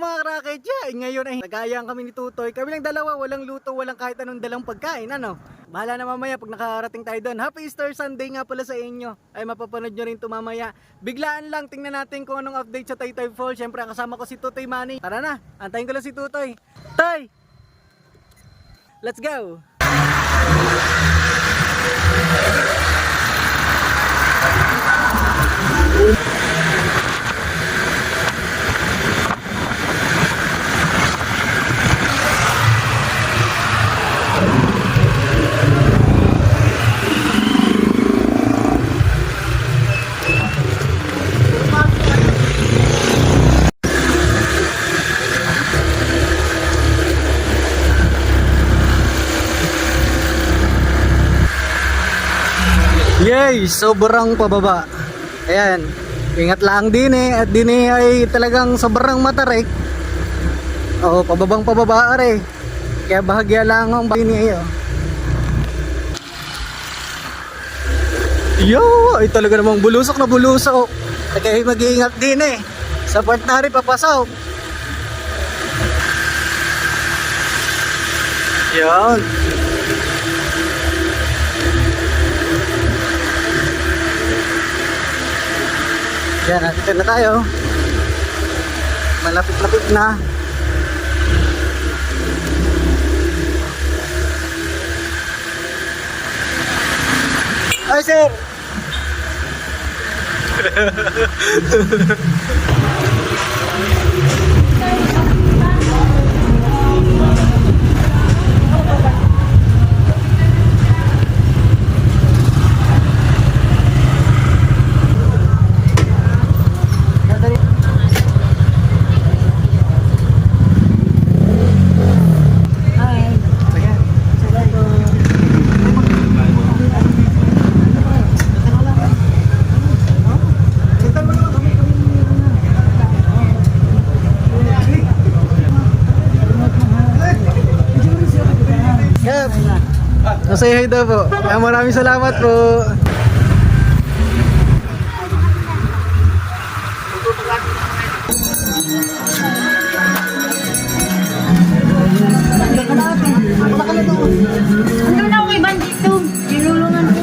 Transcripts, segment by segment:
mga Kraketya, ngayon ay nagayang kami ni Tutoy. Kami lang dalawa, walang luto, walang kahit anong dalang pagkain, ano? Bahala na mamaya pag nakarating tayo doon. Happy Easter Sunday nga pala sa inyo. Ay mapapanood nyo rin ito mamaya. Biglaan lang, tingnan natin kung anong update sa Taytay Falls. Siyempre kasama ko si Tutoy Manny. Tara na, antayin ko lang si Tutoy. Tay! Let's go! Yay! Sobrang pababa. Ayan. Ingat lang din at din ay talagang sobrang matarik. Oo, pababang pababa are. Kaya bahagya lang ang bini ayo. Yo! Ay talaga namang bulusok na bulusok. Kaya mag-iingat din sa part na rin papasok. Yan. Yan, dito na tayo. Malapit-lapit na. Ay, sir! Say hi daw po. Maraming salamat po. Ano na ako ibang dito? Nilulungan ko.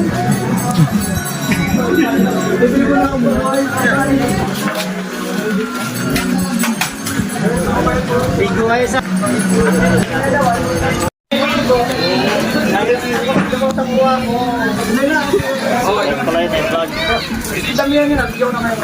Bigo kayo sa Oh, yung pala yung may vlog. Dami yan yun, nabigyan ko na kayo.